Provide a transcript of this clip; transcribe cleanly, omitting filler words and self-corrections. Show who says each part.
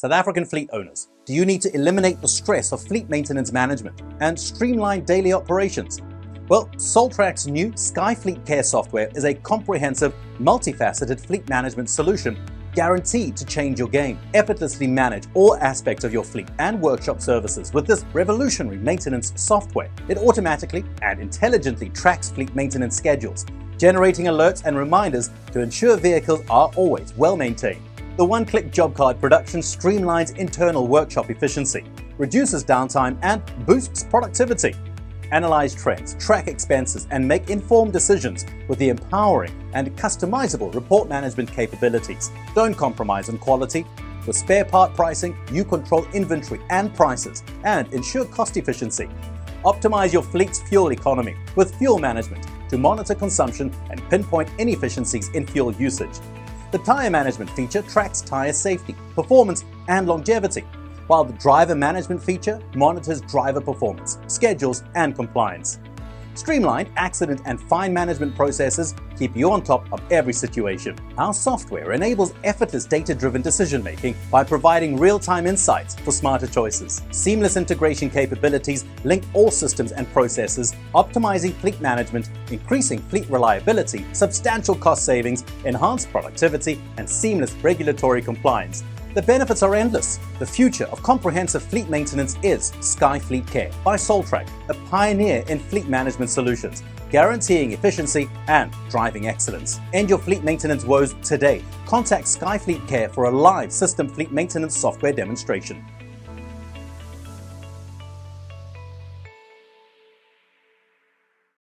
Speaker 1: South African fleet owners, do you need to eliminate the stress of fleet maintenance management and streamline daily operations? Well, Soltrack's new Sky Fleet Care software is a comprehensive, multifaceted fleet management solution guaranteed to change your game. Effortlessly manage all aspects of your fleet and workshop services with this revolutionary maintenance software. It automatically and intelligently tracks fleet maintenance schedules, generating alerts and reminders to ensure vehicles are always well maintained. The one-click job card production streamlines internal workshop efficiency, reduces downtime, and boosts productivity. Analyze trends, track expenses, and make informed decisions with the empowering and customizable report management capabilities. Don't compromise on quality. With spare part pricing, you control inventory and prices and ensure cost efficiency. Optimize your fleet's fuel economy with fuel management to monitor consumption and pinpoint inefficiencies in fuel usage. The tire management feature tracks tire safety, performance, and longevity, while the driver management feature monitors driver performance, schedules, and compliance. Streamlined accident and fine management processes keep you on top of every situation. Our software enables effortless data-driven decision-making by providing real-time insights for smarter choices. Seamless integration capabilities link all systems and processes, optimizing fleet management, increasing fleet reliability, substantial cost savings, enhanced productivity, and seamless regulatory compliance. The benefits are endless. The future of comprehensive fleet maintenance is Sky Fleet Care by Soltrack, a pioneer in fleet management solutions, guaranteeing efficiency and driving excellence. End your fleet maintenance woes today. Contact Sky Fleet Care for a live system fleet maintenance software demonstration.